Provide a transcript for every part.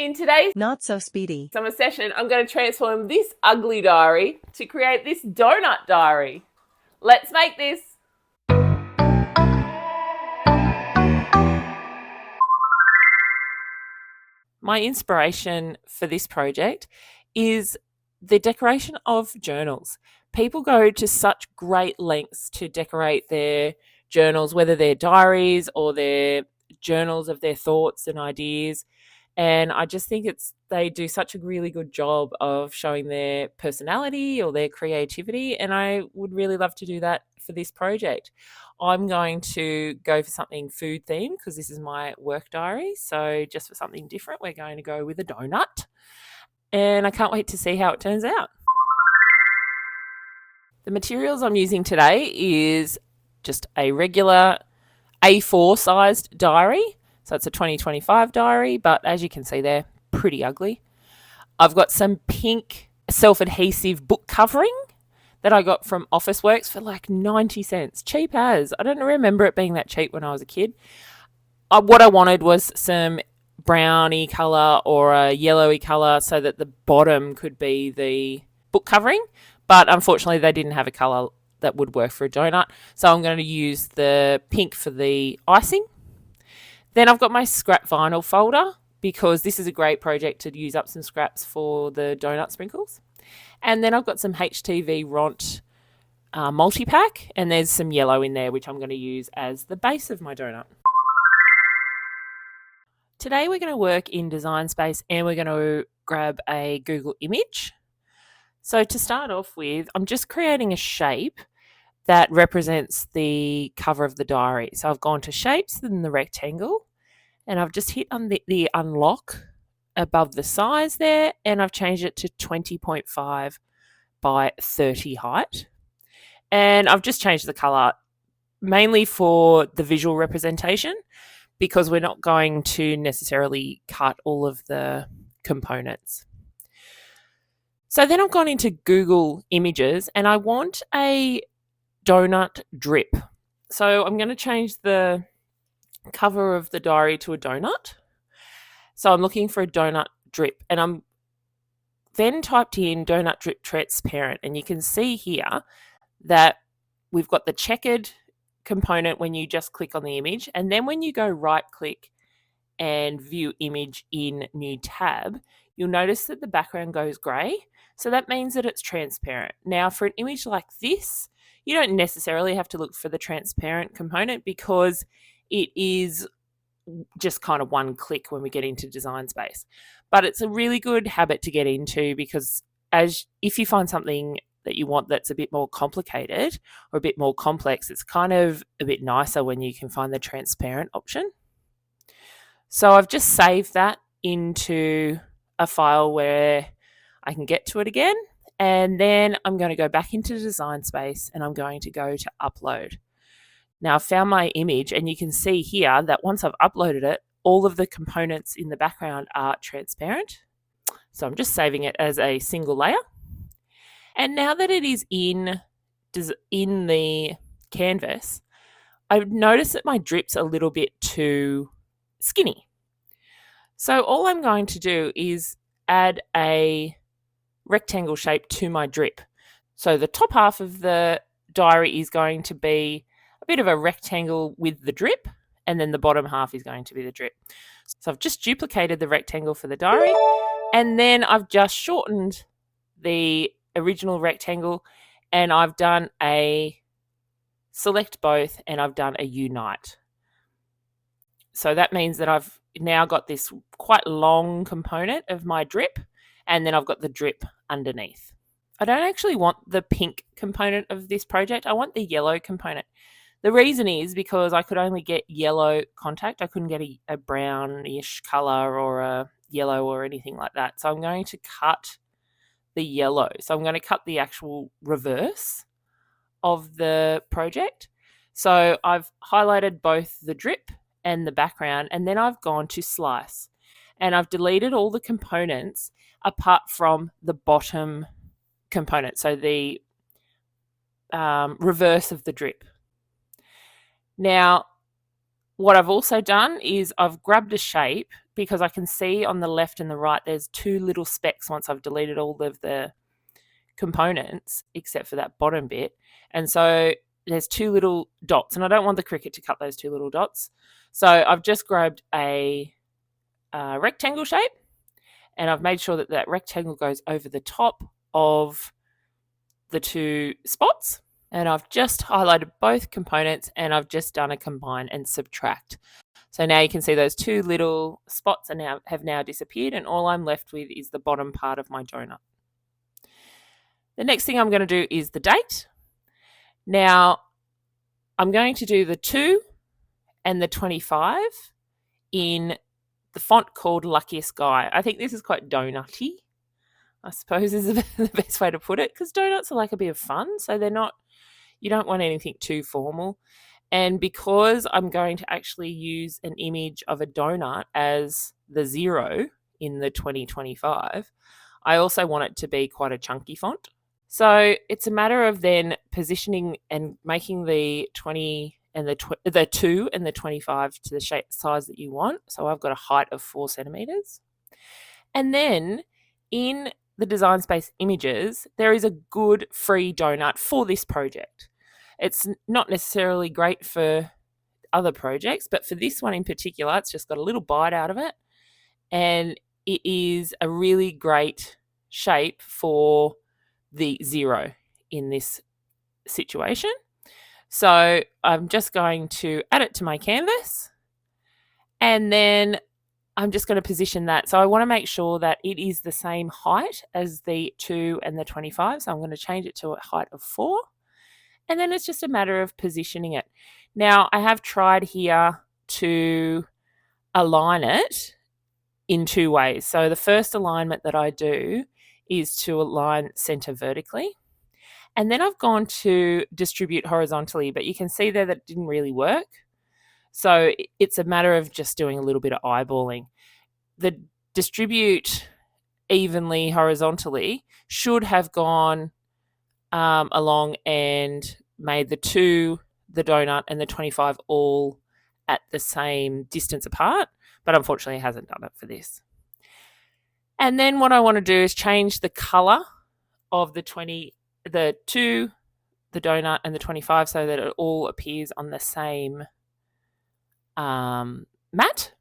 In today's Not so speedy. summer session, I'm going to transform this ugly diary to create this donut diary. Let's make this. My inspiration for this project is the decoration of journals. People go to such great lengths to decorate their journals, whether they're diaries or their journals of their thoughts and ideas. And I just think they do such a really good job of showing their personality or their creativity. And I would really love to do that for this project. I'm going to go for something food themed because this is my work diary. So just for something different, we're going to go with a donut. And I can't wait to see how it turns out. The materials I'm using today is just a regular A4 sized diary. So it's a 2025 diary, but as you can see, they're pretty ugly. I've got some pink self-adhesive book covering that I got from Officeworks for like 90 cents. Cheap as. I don't remember it being that cheap when I was a kid. What I wanted was some browny colour or a yellowy colour so that the bottom could be the book covering, but unfortunately they didn't have a colour that would work for a donut, so I'm going to use the pink for the icing. Then I've got my scrap vinyl folder because this is a great project to use up some scraps for the donut sprinkles. And then I've got some HTV Ront multi-pack, and there's some yellow in there which I'm going to use as the base of my donut. Today we're going to work in Design Space and we're going to grab a Google image. So to start off with, I'm just creating a shape that represents the cover of the diary. So I've gone to shapes in the rectangle and I've just hit on the unlock above the size there, and I've changed it to 20.5 by 30 height. And I've just changed the color mainly for the visual representation because we're not going to necessarily cut all of the components. So then I've gone into Google Images and I want a donut drip. So I'm going to change the cover of the diary to a donut. So I'm looking for a donut drip, and I'm then typed in donut drip transparent, and you can see here that we've got the checkered component when you just click on the image, and then when you go right click and view image in new tab, you'll notice that the background goes grey. So that means that it's transparent. Now for an image like this, you don't necessarily have to look for the transparent component because it is just kind of one click when we get into Design Space. But it's a really good habit to get into because if you find something that you want that's a bit more complicated or a bit more complex, it's kind of a bit nicer when you can find the transparent option. So I've just saved that into a file where I can get to it again. And then I'm going to go back into Design Space and I'm going to go to upload. Now I've found my image and you can see here that once I've uploaded it, all of the components in the background are transparent. So I'm just saving it as a single layer. And now that it is in the canvas, I've noticed that my drip's a little bit too skinny. So all I'm going to do is add a rectangle shape to my drip. So the top half of the diary is going to be a bit of a rectangle with the drip, and then the bottom half is going to be the drip. So I've just duplicated the rectangle for the diary, and then I've just shortened the original rectangle, and I've done a select both and I've done a unite. So that means that I've now got this quite long component of my drip, and then I've got the drip underneath. I don't actually want the pink component of this project. I want the yellow component. The reason is because I could only get yellow contact. I couldn't get a brownish color or a yellow or anything like that. So I'm going to cut the yellow. So I'm going to cut the actual reverse of the project. So I've highlighted both the drip and the background, and then I've gone to slice, and I've deleted all the components apart from the bottom component, so the reverse of the drip. Now what I've also done is I've grabbed a shape because I can see on the left and the right there's two little specks once I've deleted all of the components except for that bottom bit. And so there's two little dots, and I don't want the Cricut to cut those two little dots. So I've just grabbed a rectangle shape, and I've made sure that that rectangle goes over the top of the two spots. And I've just highlighted both components, and I've just done a combine and subtract. So now you can see those two little spots have now disappeared, and all I'm left with is the bottom part of my donut. The next thing I'm going to do is the date. Now, I'm going to do the 2 and the 25 in the font called Luckiest Guy. I think this is quite donutty, I suppose is the best way to put it, because donuts are like a bit of fun, so they're not, you don't want anything too formal. And because I'm going to actually use an image of a donut as the 0 in the 2025, I also want it to be quite a chunky font. So it's a matter of then positioning and making the 20 and the 2 and the 25 to the shape size that you want. So I've got a height of 4 centimeters. And then in the Design Space images, there is a good free donut for this project. It's not necessarily great for other projects, but for this one in particular, it's just got a little bite out of it. And it is a really great shape for the 0 in this situation. So I'm just going to add it to my canvas, and then I'm just going to position that. So I want to make sure that it is the same height as the 2 and the 25. So I'm going to change it to a height of 4. And then it's just a matter of positioning it. Now, I have tried here to align it in 2 ways. So the first alignment that I do is to align center vertically. And then I've gone to distribute horizontally, but you can see there that it didn't really work. So it's a matter of just doing a little bit of eyeballing. The distribute evenly horizontally should have gone along and made the 2, the donut, and the 25 all at the same distance apart, but unfortunately it hasn't done it for this. And then what I want to do is change the color of the 2, the donut, and the 25 so that it all appears on the same mat.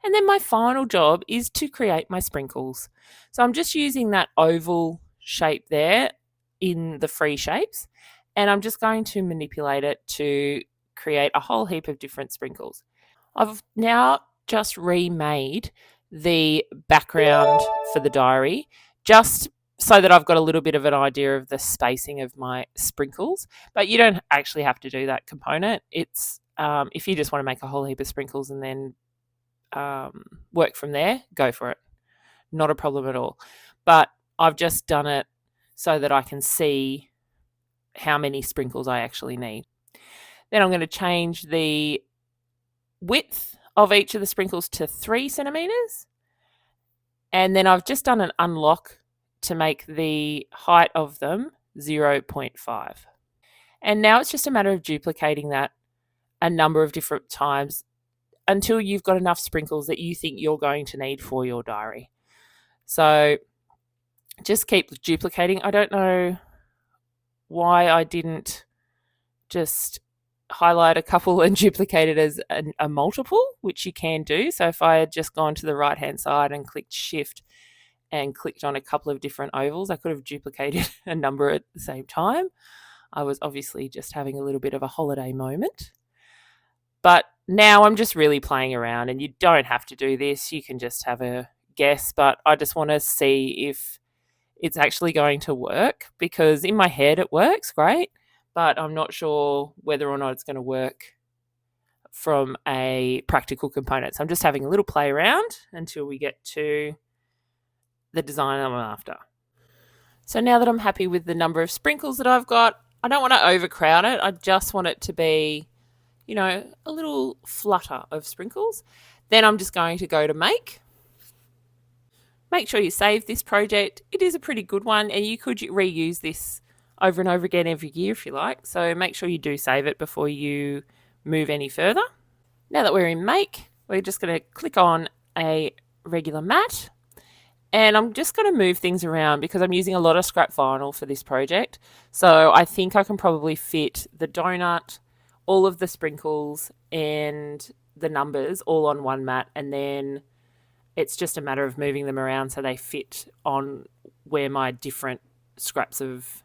And then my final job is to create my sprinkles. So I'm just using that oval shape there in the free shapes, and I'm just going to manipulate it to create a whole heap of different sprinkles. I've now just remade the background for the diary just so that I've got a little bit of an idea of the spacing of my sprinkles, but you don't actually have to do that component. It's if you just want to make a whole heap of sprinkles and then work from there, go for it. Not a problem at all. But I've just done it so that I can see how many sprinkles I actually need. Then I'm going to change the width of each of the sprinkles to 3 centimeters. And then I've just done an unlock to make the height of them 0.5. And now it's just a matter of duplicating that a number of different times until you've got enough sprinkles that you think you're going to need for your diary. So just keep duplicating. I don't know why I didn't just highlight a couple and duplicate it as a multiple, which you can do. So if I had just gone to the right hand side and clicked shift and clicked on a couple of different ovals, I could have duplicated a number at the same time. I was obviously just having a little bit of a holiday moment. But now I'm just really playing around, and you don't have to do this. You can just have a guess, but I just want to see if it's actually going to work, because in my head it works great, but I'm not sure whether or not it's going to work from a practical component. So I'm just having a little play around until we get to the design I'm after. So now that I'm happy with the number of sprinkles that I've got, I don't want to overcrowd it. I just want it to be, a little flutter of sprinkles. Then I'm just going to go to make. Make sure you save this project. It is a pretty good one, and you could reuse this over and over again every year if you like. So make sure you do save it before you move any further. Now that we're in make, we're just going to click on a regular mat. And I'm just going to move things around because I'm using a lot of scrap vinyl for this project. So I think I can probably fit the donut, all of the sprinkles, and the numbers all on one mat. And then it's just a matter of moving them around so they fit on where my different scraps of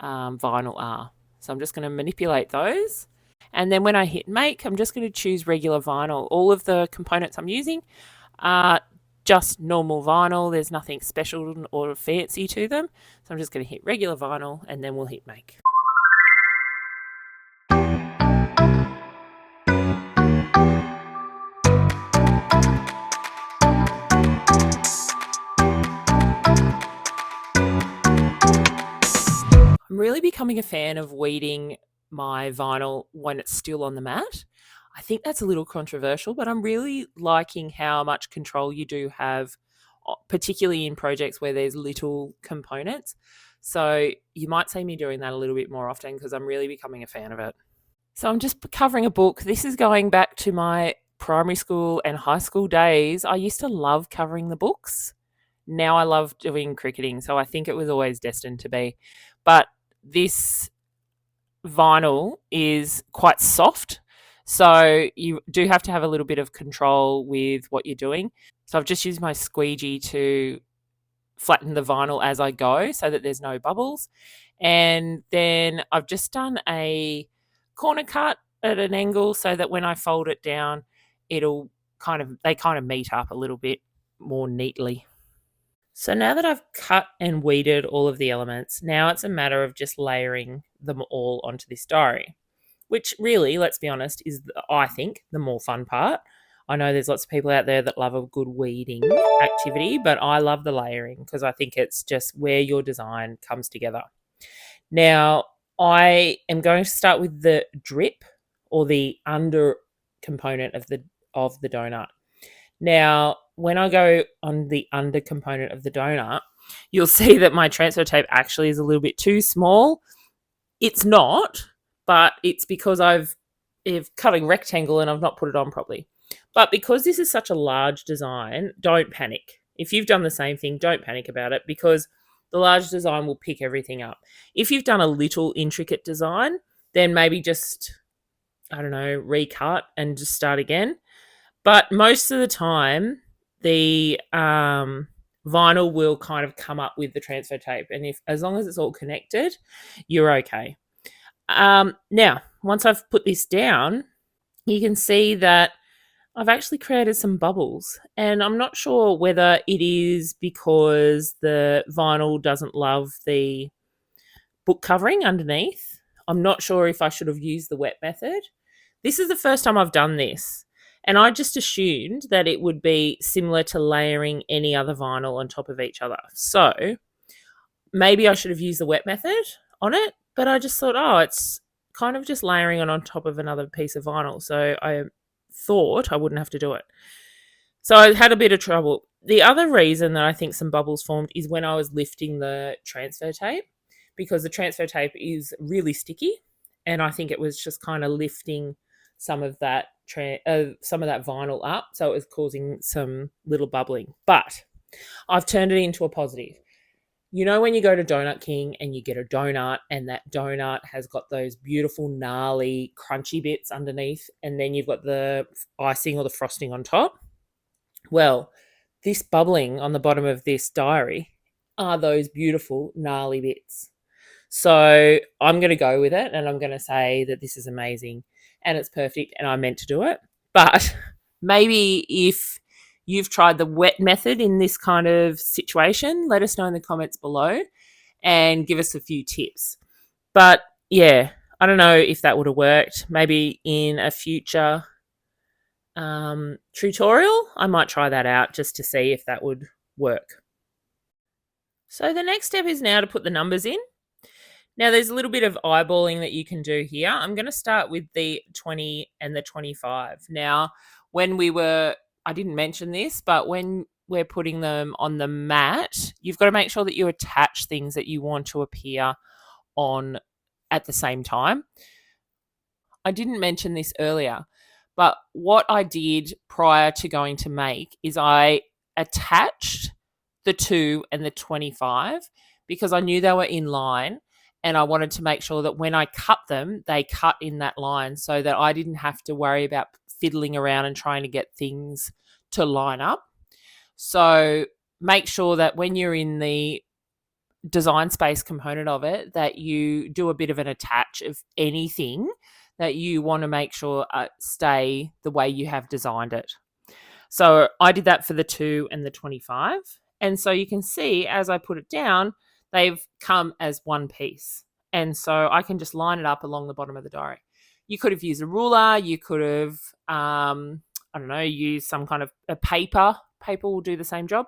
vinyl are. So I'm just going to manipulate those. And then when I hit make, I'm just going to choose regular vinyl. All of the components I'm using are just normal vinyl. There's nothing special or fancy to them. So I'm just going to hit regular vinyl and then we'll hit make. I'm really becoming a fan of weeding my vinyl when it's still on the mat. I think that's a little controversial, but I'm really liking how much control you do have, particularly in projects where there's little components. So you might see me doing that a little bit more often because I'm really becoming a fan of it. So I'm just covering a book. This is going back to my primary school and high school days. I used to love covering the books. Now I love doing cricketing, so I think it was always destined to be. But this vinyl is quite soft, so you do have to have a little bit of control with what you're doing. So I've just used my squeegee to flatten the vinyl as I go so that there's no bubbles. And then I've just done a corner cut at an angle so that when I fold it down, they kind of meet up a little bit more neatly. So now that I've cut and weeded all of the elements, now it's a matter of just layering them all onto this diary, which really, let's be honest, is, I think, the more fun part. I know there's lots of people out there that love a good weeding activity, but I love the layering because I think it's just where your design comes together. Now, I am going to start with the drip or the under component of the donut. Now, when I go on the under component of the donut, you'll see that my transfer tape actually is a little bit too small. It's not, but it's because I've cut a rectangle and I've not put it on properly. But because this is such a large design, don't panic. If you've done the same thing, don't panic about it because the large design will pick everything up. If you've done a little intricate design, then maybe just, I don't know, recut and just start again. But most of the time, the vinyl will kind of come up with the transfer tape, and as long as it's all connected, you're okay. Now, once I've put this down, you can see that I've actually created some bubbles, and I'm not sure whether it is because the vinyl doesn't love the book covering underneath. I'm not sure if I should have used the wet method. This is the first time I've done this. And I just assumed that it would be similar to layering any other vinyl on top of each other. So maybe I should have used the wet method on it, but I just thought, oh, it's kind of just layering it on top of another piece of vinyl. So I thought I wouldn't have to do it. So I had a bit of trouble. The other reason that I think some bubbles formed is when I was lifting the transfer tape, because the transfer tape is really sticky. And I think it was just kind of lifting some of that vinyl up, so it was causing some little bubbling. But I've turned it into a positive. You know when you go to Donut King and you get a donut and that donut has got those beautiful gnarly crunchy bits underneath and then you've got the icing or the frosting on top? Well, this bubbling on the bottom of this diary are those beautiful gnarly bits. So I'm going to go with it and I'm going to say that this is amazing and it's perfect and I meant to do it. But maybe if you've tried the wet method in this kind of situation, let us know in the comments below and give us a few tips. But yeah, I don't know if that would have worked. Maybe in a future tutorial, I might try that out just to see if that would work. So the next step is now to put the numbers in. Now, there's a little bit of eyeballing that you can do here. I'm going to start with the 20 and the 25. Now, I didn't mention this, but when we're putting them on the mat, you've got to make sure that you attach things that you want to appear on at the same time. I didn't mention this earlier, But what I did prior to going to make is I attached the 2 and the 25 because I knew they were in line, and I wanted to make sure that when I cut them, they cut in that line so that I didn't have to worry about fiddling around and trying to get things to line up. So make sure that when you're in the design space component of it, that you do a bit of an attach of anything that you want to make sure stay the way you have designed it. So I did that for the 2 and the 25. And so you can see as I put it down, they've come as one piece. And so I can just line it up along the bottom of the diary. You could have used a ruler. You could have, used some kind of a paper. Paper will do the same job.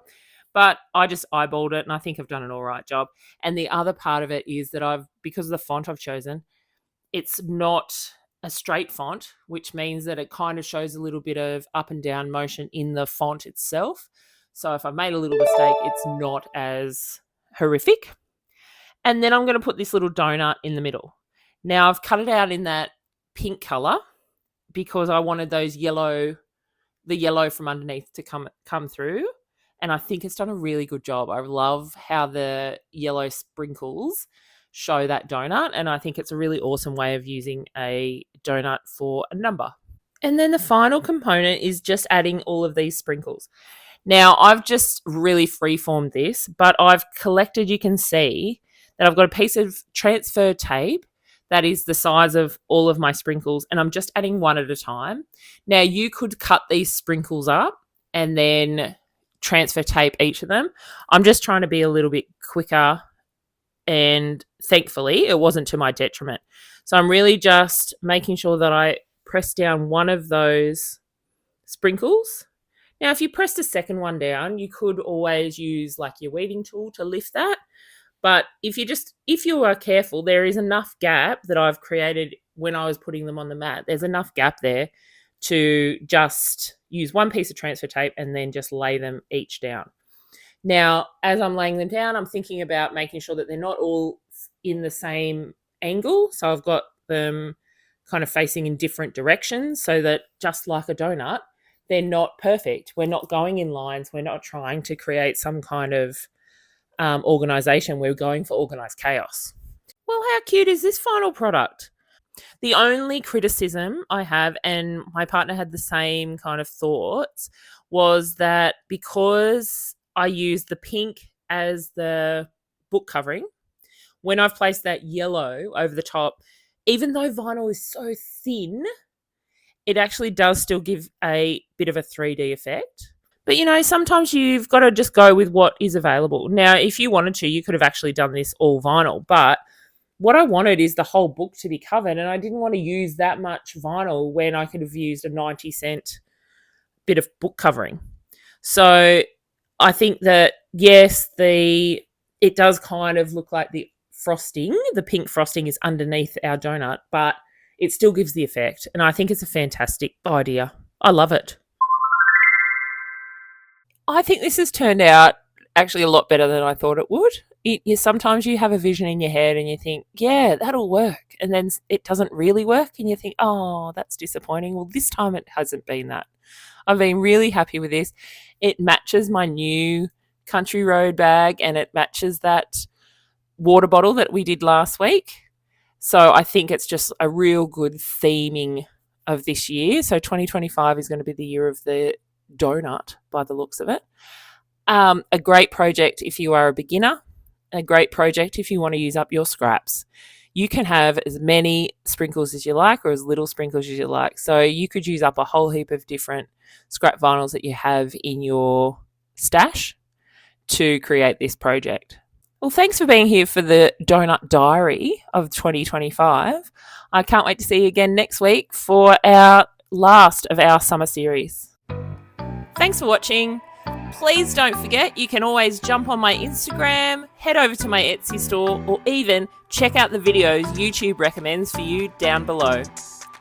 But I just eyeballed it, and I think I've done an all right job. And the other part of it is that because of the font I've chosen, it's not a straight font, which means that it kind of shows a little bit of up and down motion in the font itself. So if I've made a little mistake, it's not as horrific. And then I'm going to put this little donut in the middle. Now I've cut it out in that pink color because I wanted the yellow from underneath to come through. And I think it's done a really good job. I love how the yellow sprinkles show that donut. And I think it's a really awesome way of using a donut for a number. And then the final component is just adding all of these sprinkles. Now, I've just really freeformed this, but I've collected, you can see that I've got a piece of transfer tape that is the size of all of my sprinkles, and I'm just adding one at a time. Now, you could cut these sprinkles up and then transfer tape each of them. I'm just trying to be a little bit quicker, and thankfully it wasn't to my detriment. So I'm really just making sure that I press down one of those sprinkles. Now, if you pressed a second one down, you could always use like your weeding tool to lift that. But if you are careful, there is enough gap that I've created when I was putting them on the mat. There's enough gap there to just use one piece of transfer tape and then just lay them each down. Now, as I'm laying them down, I'm thinking about making sure that they're not all in the same angle. So I've got them kind of facing in different directions so that just like a donut, they're not perfect. We're not going in lines. We're not trying to create some kind of organization. We're going for organized chaos. Well, how cute is this final product? The only criticism I have, and my partner had the same kind of thoughts, was that because I used the pink as the book covering, when I've placed that yellow over the top, even though vinyl is so thin, it actually does still give a bit of a 3D effect. But, sometimes you've got to just go with what is available. Now, if you wanted to, you could have actually done this all vinyl, but what I wanted is the whole book to be covered, and I didn't want to use that much vinyl when I could have used a 90-cent bit of book covering. So I think that, yes, it does kind of look like the pink frosting is underneath our donut, but it still gives the effect, and I think it's a fantastic idea. I love it. I think this has turned out actually a lot better than I thought it would. Sometimes you have a vision in your head and you think, yeah, that'll work. And then it doesn't really work and you think, oh, that's disappointing. Well, this time it hasn't been that. I've been really happy with this. It matches my new Country Road bag and it matches that water bottle that we did last week. So I think it's just a real good theming of this year. So 2025 is going to be the year of the donut by the looks of it. A great project if you are a beginner. A great project if you want to use up your scraps. You can have as many sprinkles as you like or as little sprinkles as you like. So you could use up a whole heap of different scrap vinyls that you have in your stash to create this project. Well, thanks for being here for the Donut Diary of 2025. I can't wait to see you again next week for our last of our summer series. Thanks for watching. Please don't forget, you can always jump on my Instagram, head over to my Etsy store, or even check out the videos YouTube recommends for you down below.